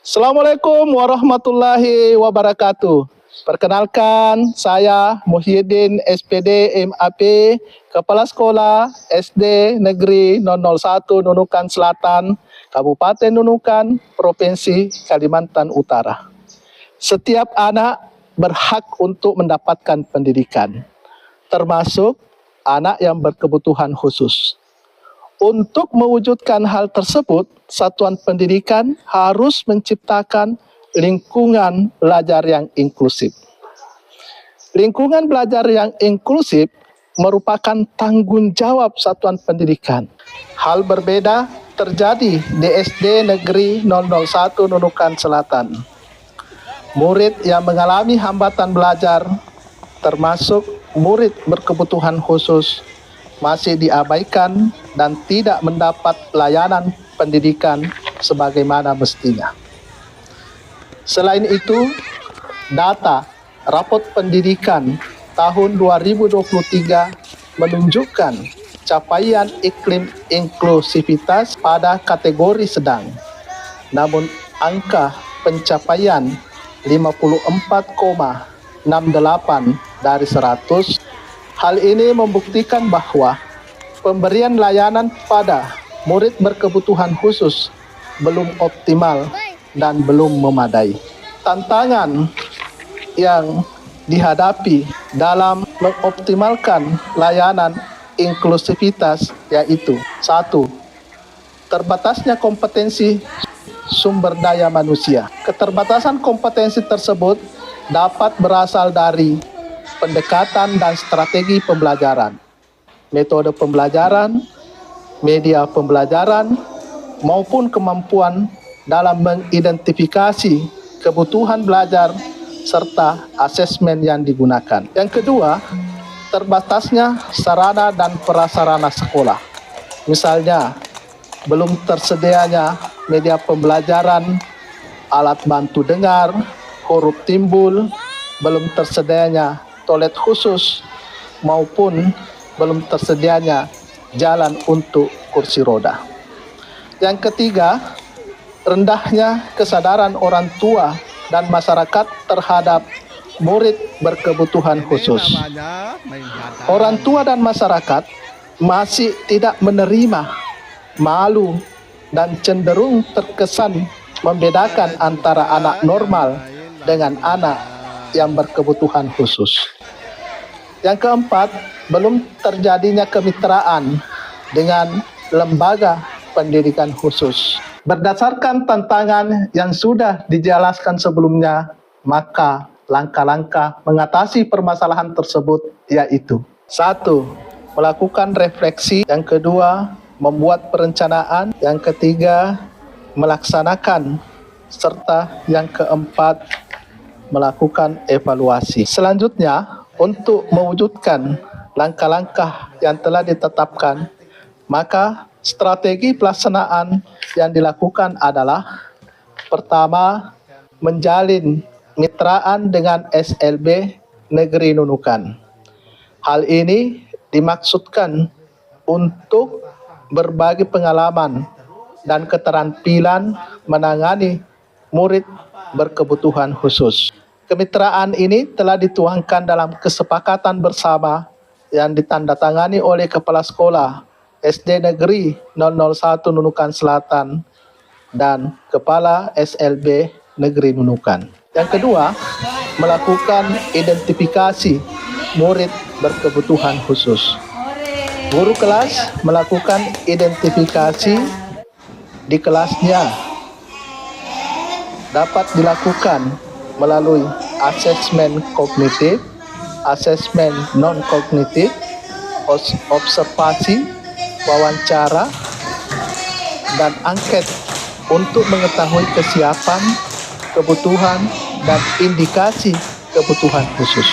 Assalamualaikum warahmatullahi wabarakatuh. Perkenalkan, saya Muhyiddin SPD MAP, Kepala Sekolah SD Negeri 001 Nunukan Selatan, Kabupaten Nunukan, Provinsi Kalimantan Utara. Setiap anak berhak untuk mendapatkan pendidikan, termasuk anak yang berkebutuhan khusus. Untuk mewujudkan hal tersebut, satuan pendidikan harus menciptakan lingkungan belajar yang inklusif. Lingkungan belajar yang inklusif merupakan tanggung jawab satuan pendidikan. Hal berbeda terjadi di SD Negeri 001 Nunukan Selatan. Murid yang mengalami hambatan belajar, termasuk murid berkebutuhan khusus, masih diabaikan dan tidak mendapat layanan pendidikan sebagaimana mestinya. Selain itu, data rapot pendidikan tahun 2023 menunjukkan capaian iklim inklusivitas pada kategori sedang. Namun angka pencapaian 54,68 dari 100. Hal ini membuktikan bahwa pemberian layanan pada murid berkebutuhan khusus belum optimal dan belum memadai. Tantangan yang dihadapi dalam mengoptimalkan layanan inklusivitas yaitu: 1. Terbatasnya kompetensi sumber daya manusia. Keterbatasan kompetensi tersebut dapat berasal dari pendekatan dan strategi pembelajaran, metode pembelajaran, media pembelajaran, maupun kemampuan dalam mengidentifikasi kebutuhan belajar serta asesmen yang digunakan. Yang kedua, terbatasnya sarana dan prasarana sekolah. Misalnya, belum tersedianya media pembelajaran, alat bantu dengar, huruf timbul, belum tersedianya toilet khusus, maupun belum tersedianya jalan untuk kursi roda. Yang ketiga, rendahnya kesadaran orang tua dan masyarakat terhadap murid berkebutuhan khusus. Orang tua dan masyarakat masih tidak menerima, malu, dan cenderung terkesan membedakan antara anak normal dengan anak yang berkebutuhan khusus. Yang keempat, belum terjadinya kemitraan dengan lembaga pendidikan khusus. Berdasarkan tantangan yang sudah dijelaskan sebelumnya, maka langkah-langkah mengatasi permasalahan tersebut yaitu: 1. Melakukan refleksi. Yang kedua, membuat perencanaan. Yang ketiga, melaksanakan. Serta yang keempat, melakukan evaluasi. Selanjutnya, untuk mewujudkan langkah-langkah yang telah ditetapkan, maka strategi pelaksanaan yang dilakukan adalah: pertama, menjalin mitraan dengan SLB Negeri Nunukan. Hal ini dimaksudkan untuk berbagi pengalaman dan keterampilan menangani murid berkebutuhan khusus. Kemitraan ini telah dituangkan dalam kesepakatan bersama yang ditandatangani oleh Kepala Sekolah SD Negeri 001 Nunukan Selatan dan Kepala SLB Negeri Nunukan. Yang kedua, melakukan identifikasi murid berkebutuhan khusus. Guru kelas melakukan identifikasi di kelasnya, dapat dilakukan melalui asesmen kognitif, asesmen non-kognitif, observasi, wawancara, dan angket untuk mengetahui kesiapan, kebutuhan, dan indikasi kebutuhan khusus.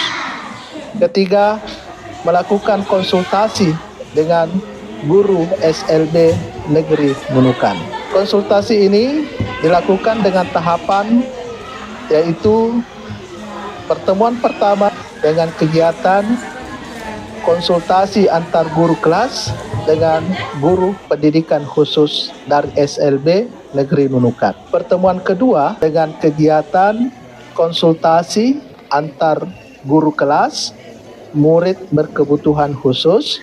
Ketiga, melakukan konsultasi dengan guru SLB Negeri Nunukan. Konsultasi ini dilakukan dengan tahapan, yaitu pertemuan pertama dengan kegiatan konsultasi antar guru kelas dengan guru pendidikan khusus dari SLB Negeri Nunukan. Pertemuan kedua dengan kegiatan konsultasi antar guru kelas, murid berkebutuhan khusus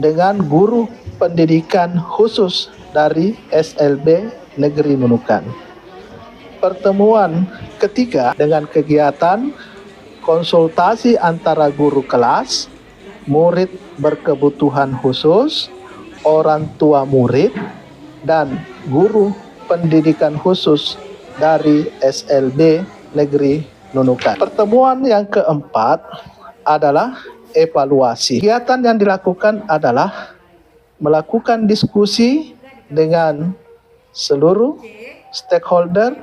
dengan guru pendidikan khusus dari SLB Negeri Nunukan. Pertemuan ketiga dengan kegiatan konsultasi antara guru kelas, murid berkebutuhan khusus, orang tua murid, dan guru pendidikan khusus dari SLB Negeri Nunukan. Pertemuan yang keempat adalah evaluasi. Kegiatan yang dilakukan adalah melakukan diskusi dengan seluruh stakeholder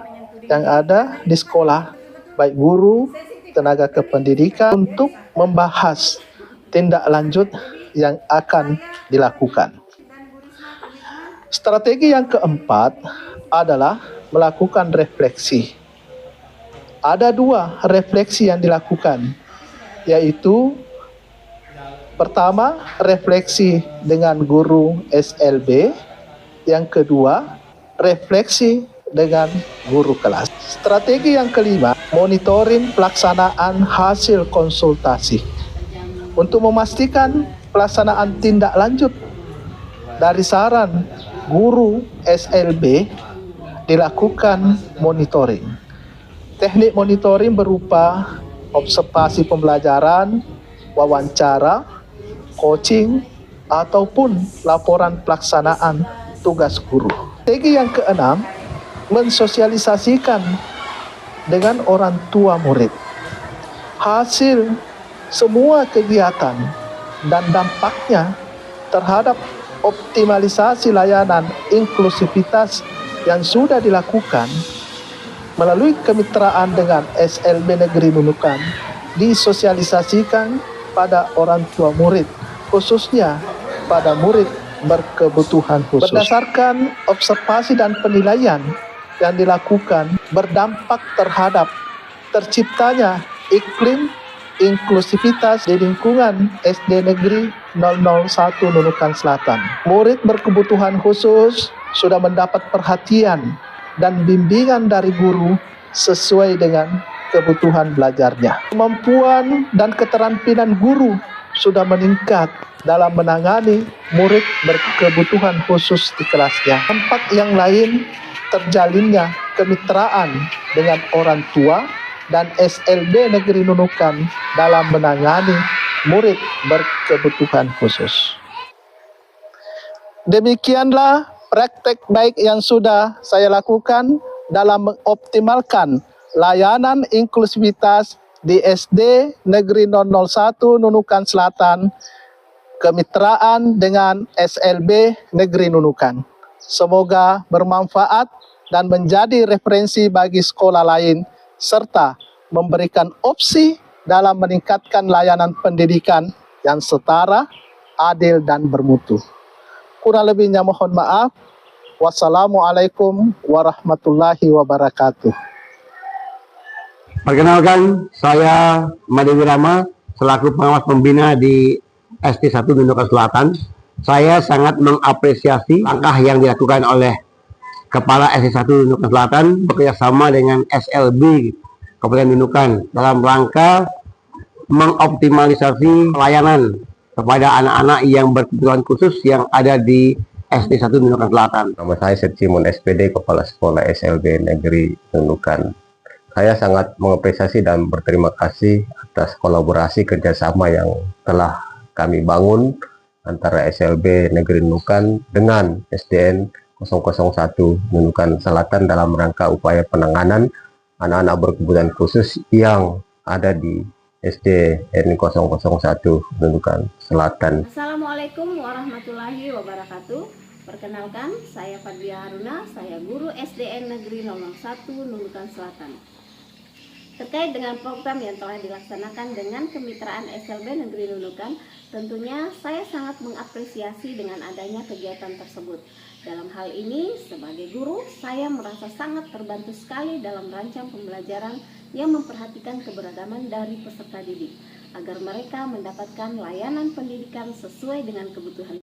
yang ada di sekolah, baik guru, tenaga kependidikan, untuk membahas tindak lanjut yang akan dilakukan. Strategi yang keempat adalah melakukan refleksi. Ada 2 refleksi yang dilakukan, yaitu pertama, refleksi dengan guru SLB, yang kedua, refleksi dengan guru kelas. Strategi yang kelima, monitoring pelaksanaan hasil konsultasi. Untuk memastikan pelaksanaan tindak lanjut dari saran guru SLB, dilakukan monitoring. Teknik monitoring berupa observasi pembelajaran, wawancara, coaching, ataupun laporan pelaksanaan tugas guru. Strategi yang keenam, mensosialisasikan dengan orang tua murid hasil semua kegiatan dan dampaknya terhadap optimalisasi layanan inklusivitas yang sudah dilakukan melalui kemitraan dengan SLB Negeri Nunukan, disosialisasikan pada orang tua murid, khususnya pada murid berkebutuhan khusus. Berdasarkan observasi dan penilaian yang dilakukan, berdampak terhadap terciptanya iklim inklusivitas di lingkungan SD Negeri 001 Nunukan Selatan. Murid berkebutuhan khusus sudah mendapat perhatian dan bimbingan dari guru sesuai dengan kebutuhan belajarnya. Kemampuan dan keterampilan guru sudah meningkat dalam menangani murid berkebutuhan khusus di kelasnya. Dampak yang lain, terjalinnya kemitraan dengan orang tua dan SLB Negeri Nunukan dalam menangani murid berkebutuhan khusus. Demikianlah praktek baik yang sudah saya lakukan dalam mengoptimalkan layanan inklusivitas di SD Negeri 001 Nunukan Selatan, kemitraan dengan SLB Negeri Nunukan. Semoga bermanfaat dan menjadi referensi bagi sekolah lain, serta memberikan opsi dalam meningkatkan layanan pendidikan yang setara, adil, dan bermutu. Kurang lebihnya mohon maaf. Wassalamualaikum warahmatullahi wabarakatuh. Perkenalkan, saya Made Wirama selaku pengawas pembina di SD 1 Nunukan Selatan. Saya sangat mengapresiasi langkah yang dilakukan oleh Kepala SD 1 Nunukan Selatan bekerjasama dengan SLB Kabupaten Nunukan dalam rangka mengoptimalisasi pelayanan kepada anak-anak yang berkebutuhan khusus yang ada di SD 1 Nunukan Selatan. Nama saya Seth Simon SPD, Kepala Sekolah SLB Negeri Nunukan. Saya sangat mengapresiasi dan berterima kasih atas kolaborasi kerjasama yang telah kami bangun antara SLB Negeri Nunukan dengan SDN 001 Nunukan Selatan dalam rangka upaya penanganan anak-anak berkebutuhan khusus yang ada di SDN 001 Nunukan Selatan. Assalamualaikum warahmatullahi wabarakatuh. Perkenalkan, saya Fadlia Haruna, saya guru SDN Negeri 001 Nunukan Selatan. Terkait dengan program yang telah dilaksanakan dengan kemitraan SLB Negeri Nunukan, tentunya saya sangat mengapresiasi dengan adanya kegiatan tersebut. Dalam hal ini, sebagai guru, saya merasa sangat terbantu sekali dalam rancang pembelajaran yang memperhatikan keberagaman dari peserta didik. agar mereka mendapatkan layanan pendidikan sesuai dengan kebutuhan